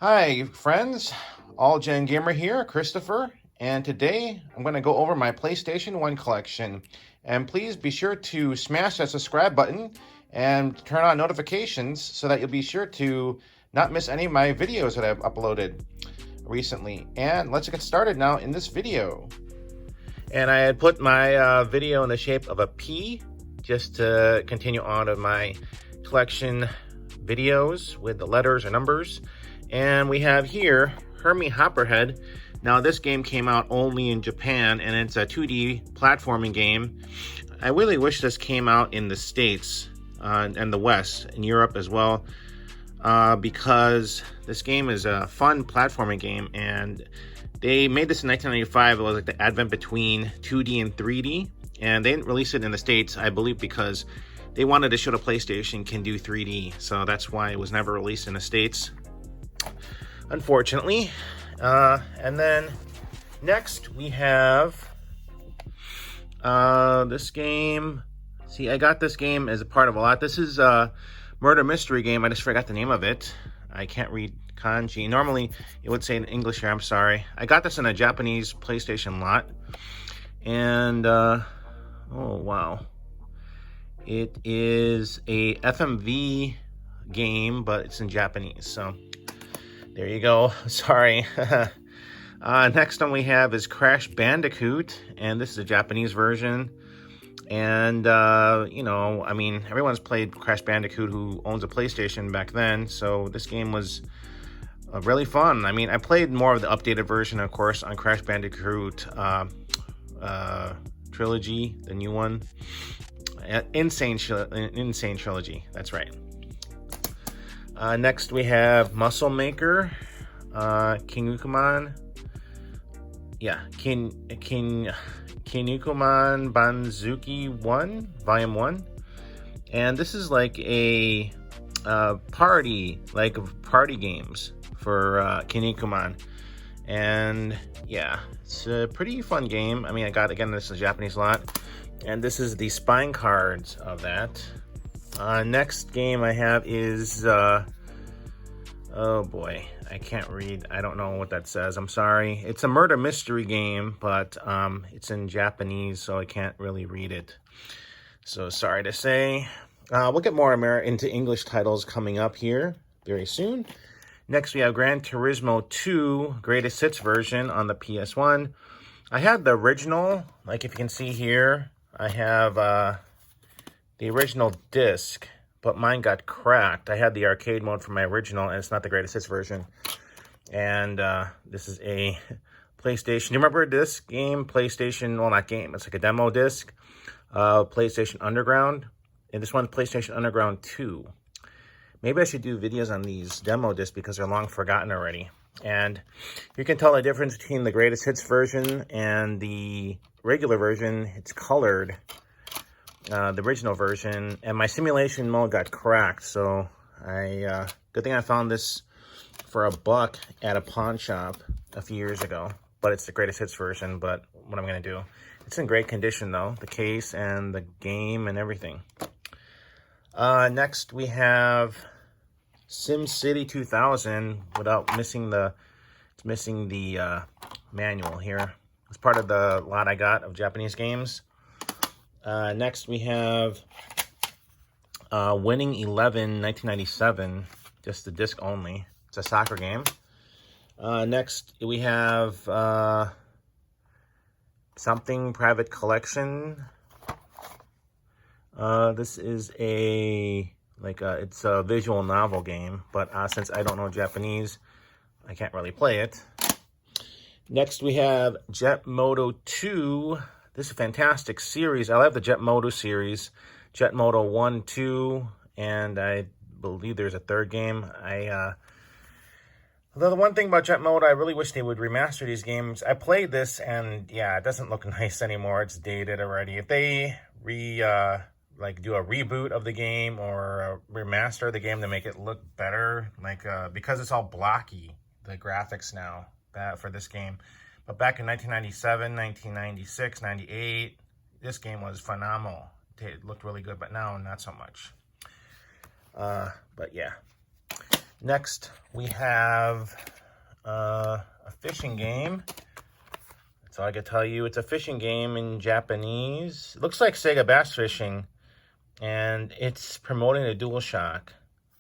Hi, friends. All Gen Gamer here, Christopher, and today I'm going to go over my PlayStation 1 collection. And please be sure to smash that subscribe button and turn on notifications so that you'll be sure to not miss any of my videos that I've uploaded recently. And let's get started now in this video. And I had put my video in the shape of a P just to continue on with my collection videos with the letters or numbers. And we have here Hermie Hopperhead. Now this game came out only in Japan and it's a 2D platforming game. I really wish this came out in the States and the West, in Europe as well, because this game is a fun platforming game, and they made this in 1995. It was like the advent between 2D and 3D, and they didn't release it in the States, I believe, because they wanted to show the PlayStation can do 3D, so that's why it was never released in the States, unfortunately. And then next we have this game. See, I got this game as a part of a lot. This is a murder mystery game. I just forgot the name of it. I can't read kanji. Normally it would say in English here. I'm sorry. I got this in a Japanese PlayStation lot. And oh wow, it is a FMV game, but it's in Japanese, so there you go. Sorry. Next one we have is Crash Bandicoot, and this is a Japanese version. And, you know, I mean, everyone's played Crash Bandicoot who owns a PlayStation back then, so this game was really fun. I mean, I played more of the updated version, of course, on Crash Bandicoot Trilogy, the new one. Insane Trilogy, that's right. Next we have Muscle Maker, Kinnikuman. Yeah, Kinnikuman Banzuki 1, Volume 1. And this is like a party games for Kinnikuman. And yeah, it's a pretty fun game. I mean, I got, again, this is a Japanese lot. And this is the spine cards of that. Next game I have is, oh boy, I can't read. I don't know what that says. I'm sorry. It's a murder mystery game, but it's in Japanese, so I can't really read it. So sorry to say. We'll get more into English titles coming up here very soon. Next, we have Gran Turismo 2 Greatest Hits version on the PS1. I had the original, like if you can see here, I have the original disc, but mine got cracked. I had the arcade mode for my original, and it's not the Greatest Hits version. And this is a PlayStation. You remember this game? PlayStation, well, not game. It's like a demo disc. PlayStation Underground. And this one's PlayStation Underground 2. Maybe I should do videos on these demo discs because they're long forgotten already. And you can tell the difference between the Greatest Hits version and the regular version. It's colored. The original version, and my simulation mode got cracked, so good thing I found this for $1 at a pawn shop a few years ago. But it's the Greatest Hits version. But what I'm gonna do, it's in great condition though, the case and the game and everything. Next we have SimCity 2000 without missing the manual here. It's part of the lot I got of Japanese games. Next we have Winning 11 1997, just the disc only. It's a soccer game. Next we have Something Private Collection. This is it's a visual novel game, but since I don't know Japanese, I can't really play it. Next we have Jet Moto 2. This is a fantastic series. I love the Jet Moto series. Jet Moto 1, 2, and I believe there's a third game. Although the one thing about Jet Moto, I really wish they would remaster these games. I played this, and yeah, it doesn't look nice anymore. It's dated already. If they do a reboot of the game or remaster the game to make it look better, because it's all blocky, the graphics now for this game. But back in 1997, 1996, 98, this game was phenomenal. It looked really good, but now not so much. But yeah. Next, we have a fishing game. That's all I can tell you. It's a fishing game in Japanese. It looks like Sega Bass Fishing, and it's promoting a DualShock.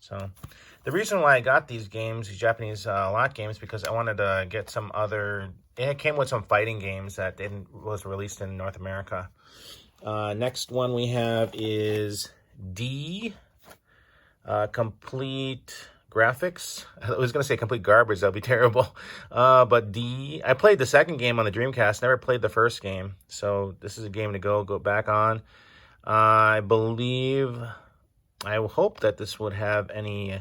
So the reason why I got these games, these Japanese lot games, because I wanted to get some other... It came with some fighting games that was released in North America. Next one we have is D, Complete Graphics. I was going to say Complete Garbage. That'd be terrible. But D, I played the second game on the Dreamcast. Never played the first game. So this is a game to go back on. I believe, I hope that this would have any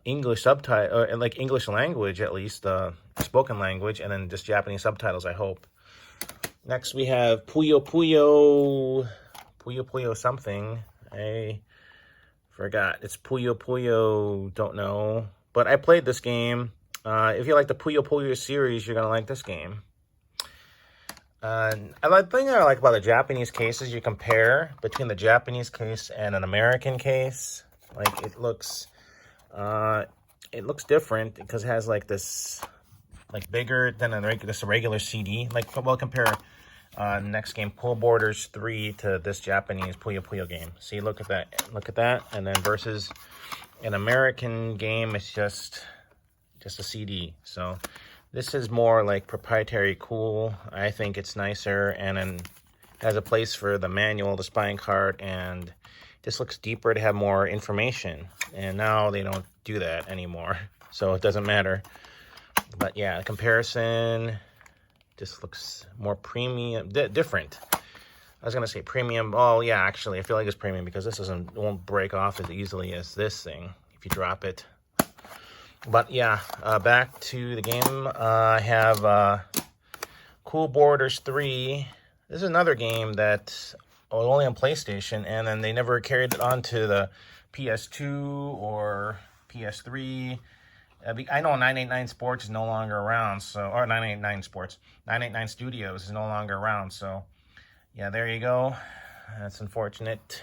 English subtitle, or like English language at least, spoken language, and then just Japanese subtitles, I hope. Next we have Puyo something. I forgot. It's Puyo, don't know. But I played this game. If you like the Puyo series, you're going to like this game. The thing I like about the Japanese case is you compare between the Japanese case and an American case. Like, it looks different because it has like this, like bigger than a regular CD. Like, we'll compare next game, Pool Borders 3, to this Japanese Puyo game. See, look at that, and then versus an American game, it's just a CD. So this is more like proprietary cool. I think it's nicer, and then has a place for the manual, the spine card, and this looks deeper to have more information. And now they don't do that anymore, so it doesn't matter. But yeah, comparison just looks more premium, different. I was gonna say premium. Oh yeah, actually, I feel like it's premium because this won't break off as easily as this thing if you drop it. But yeah, back to the game. I have Cool Borders 3. This is another game that was only on PlayStation, and then they never carried it on to the PS2 or PS3. I know 989 Sports is no longer around, or 989 Studios is no longer around, so yeah, there you go. That's unfortunate.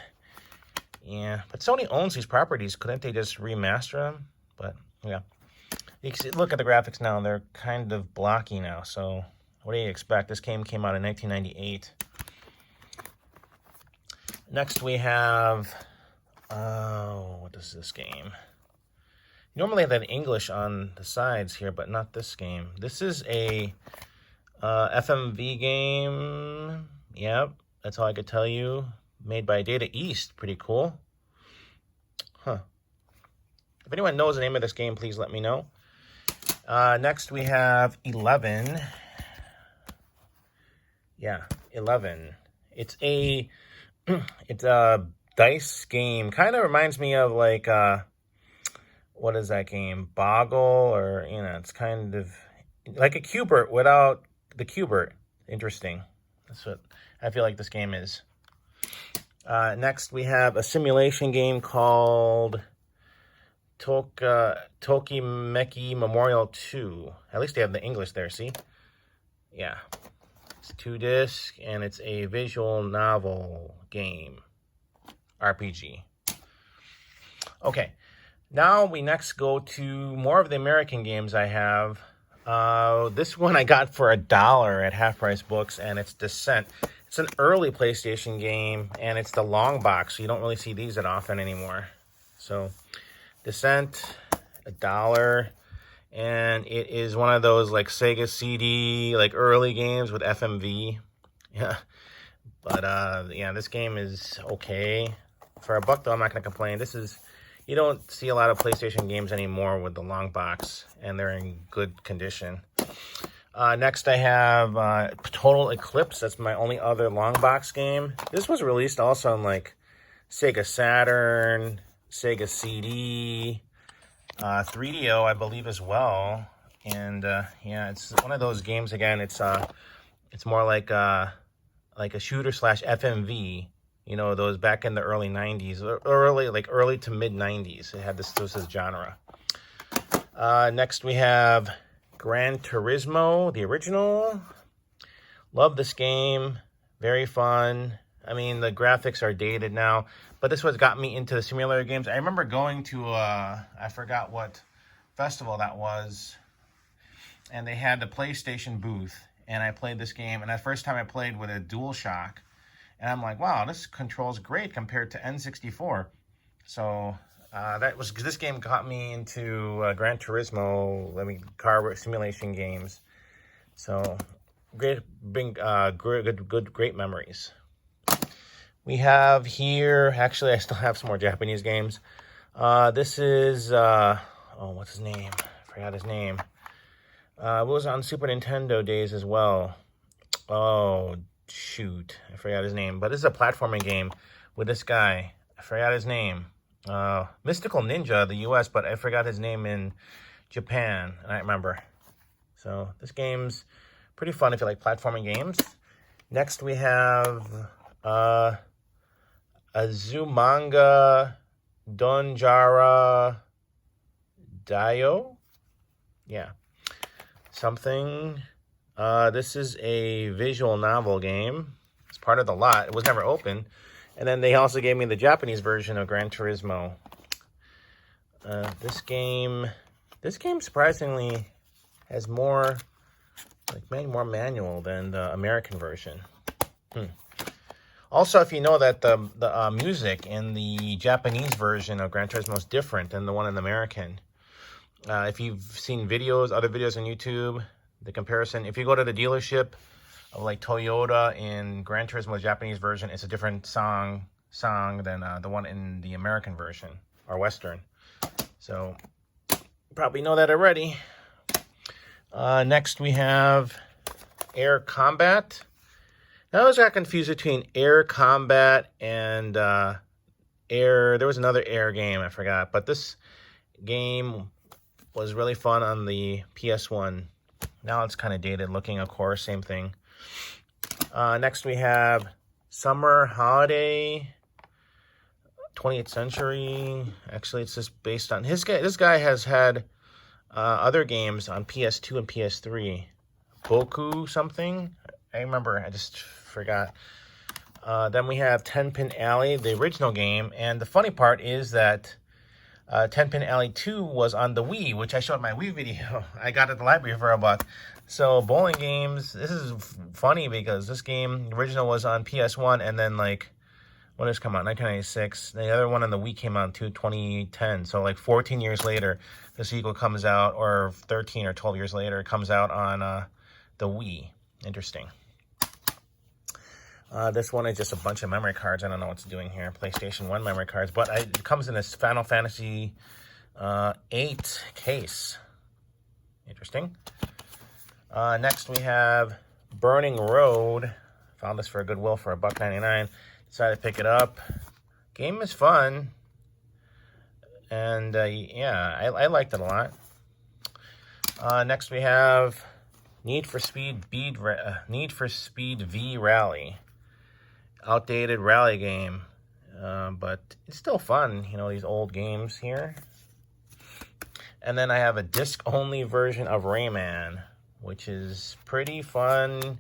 Yeah, but Sony owns these properties. Couldn't they just remaster them? But yeah, you can see, look at the graphics now. They're kind of blocky now, so what do you expect? This game came out in 1998. Next we have, what is this game? Normally I have English on the sides here, but not this game. This is a FMV game. Yep, that's all I could tell you. Made by Data East. Pretty cool. Huh. If anyone knows the name of this game, please let me know. Next we have 11. Yeah, 11. It's a dice game. Kind of reminds me of like what is that game? Boggle, or it's kind of like a Cubert without the Cubert. Interesting. That's what I feel like this game is. Next we have a simulation game called Tokimeki Memorial 2. At least they have the English there, see? Yeah. It's 2-disc, and it's a visual novel game. RPG. Okay. Now we next go to more of the American games I have. This one I got for $1 at Half Price Books, and it's Descent. It's an early PlayStation game, and it's the long box, so you don't really see these that often anymore. So, Descent, $1, and it is one of those like Sega CD, like early games with FMV. Yeah, but yeah, this game is okay. For $1 though, I'm not gonna complain. You don't see a lot of PlayStation games anymore with the long box, and they're in good condition. Next I have Total Eclipse. That's my only other long box game. This was released also on like Sega Saturn, Sega CD, 3DO, I believe, as well. And yeah, it's one of those games. Again, it's more like a shooter / FMV. Those back in the early 90s, early to mid 90s. It had this genre. Next we have Gran Turismo, the original. Love this game. Very fun. I mean, the graphics are dated now, but this was got me into the simulator games. I remember going to, I forgot what festival that was, and they had the PlayStation booth, and I played this game, and the first time I played with a DualShock, and I'm like, wow, this controls great compared to N64. So this game got me into Gran Turismo, car simulation games. So great memories. We have here, actually I still have some more Japanese games. This is what's his name? I forgot his name. It was on Super Nintendo days as well. Oh shoot, I forgot his name. But this is a platforming game with this guy. I forgot his name. Mystical Ninja, the US, but I forgot his name in Japan. I don't remember. So this game's pretty fun if you like platforming games. Next we have Azumanga Donjara Daio. Yeah. Something. This is a visual novel game. It's part of the lot. It was never open. And then they also gave me the Japanese version of Gran Turismo. This game surprisingly has more manual than the American version. Also, if you know that the music in the Japanese version of Gran Turismo is different than the one in the American. If you've seen other videos on YouTube, the comparison, if you go to the dealership of like Toyota in Gran Turismo Japanese version, it's a different song than the one in the American version, or Western. So, you probably know that already. Next we have Air Combat. I always got confused between Air Combat and Air. There was another Air game, I forgot. But this game was really fun on the PS1. Now it's kind of dated looking, of course, same thing. Next we have Summer Holiday, 28th Century. Actually, it's just based on this guy has had other games on PS2 and PS3. Boku something. I remember, I just forgot. Then we have 10-Pin Alley, the original game. And the funny part is that 10-Pin Alley 2 was on the Wii, which I showed in my Wii video. I got it at the library for $1. So bowling games, this is funny because this game, the original was on PS1, and then when did this come out? 1996. The other one on the Wii came out in 2010. So 14 years later, the sequel comes out, or 13 or 12 years later, it comes out on the Wii. Interesting. This one is just a bunch of memory cards. I don't know what it's doing here. PlayStation 1 memory cards. But it comes in this Final Fantasy 8 case. Interesting. Next we have Burning Road. Found this for Goodwill for $1.99. Decided to pick it up. Game is fun. And yeah, I liked it a lot. Next we have Need for Speed V Rally. Outdated rally game, but it's still fun, these old games here. And then I have a disc-only version of Rayman, which is pretty fun.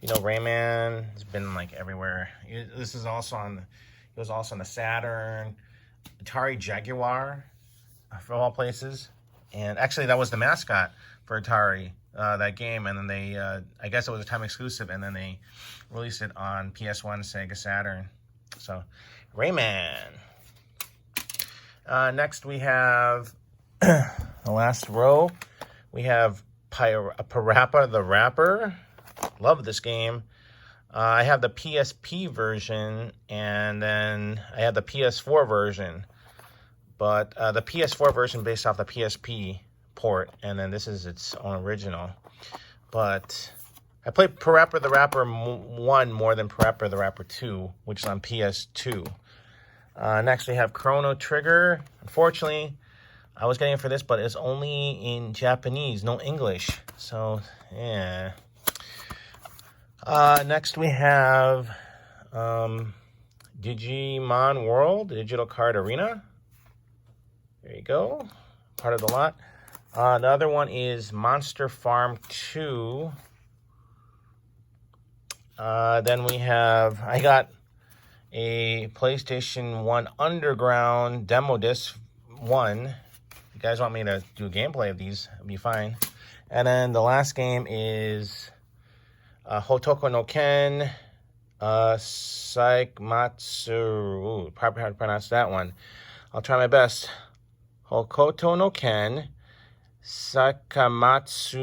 Rayman has been everywhere. This is also it was also on the Saturn, Atari Jaguar, for all places. And actually, that was the mascot for Atari, that game. And then they, I guess it was a time exclusive, and then they released it on PS1, Sega Saturn. So, Rayman. Next, we have the last row. We have Parappa The Rapper. Love this game. I have the PSP version, and then I have the PS4 version. But the PS4 version based off the PSP port, and then this is its own original. But I played Parappa The Rapper 1 more than Parappa The Rapper 2, which is on PS2. Next, we have Chrono Trigger. Unfortunately, I was getting it for this, but it's only in Japanese, no English. So, yeah. Next, we have Digimon World, Digital Card Arena. There you go. Part of the lot. The other one is Monster Farm 2. Then we have, I got a PlayStation 1 Underground Demo Disc 1. If you guys want me to do a gameplay of these, it'll be fine. And then the last game is Hotoko no Ken Saikamatsu. Ooh, probably how to pronounce that one. I'll try my best. Hokoto no Ken Sakamatsu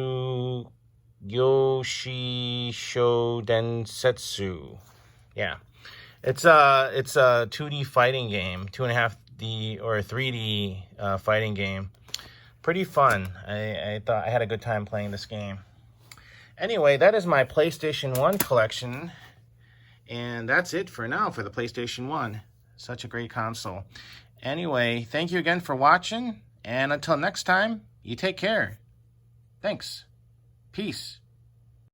Yoshi Densetsu. Yeah. It's a 2D fighting game, 2.5D or 3D fighting game. Pretty fun. I thought I had a good time playing this game. Anyway, that is my PlayStation 1 collection. And that's it for now for the PlayStation 1. Such a great console. Anyway, thank you again for watching. And until next time, you take care. Thanks. Peace.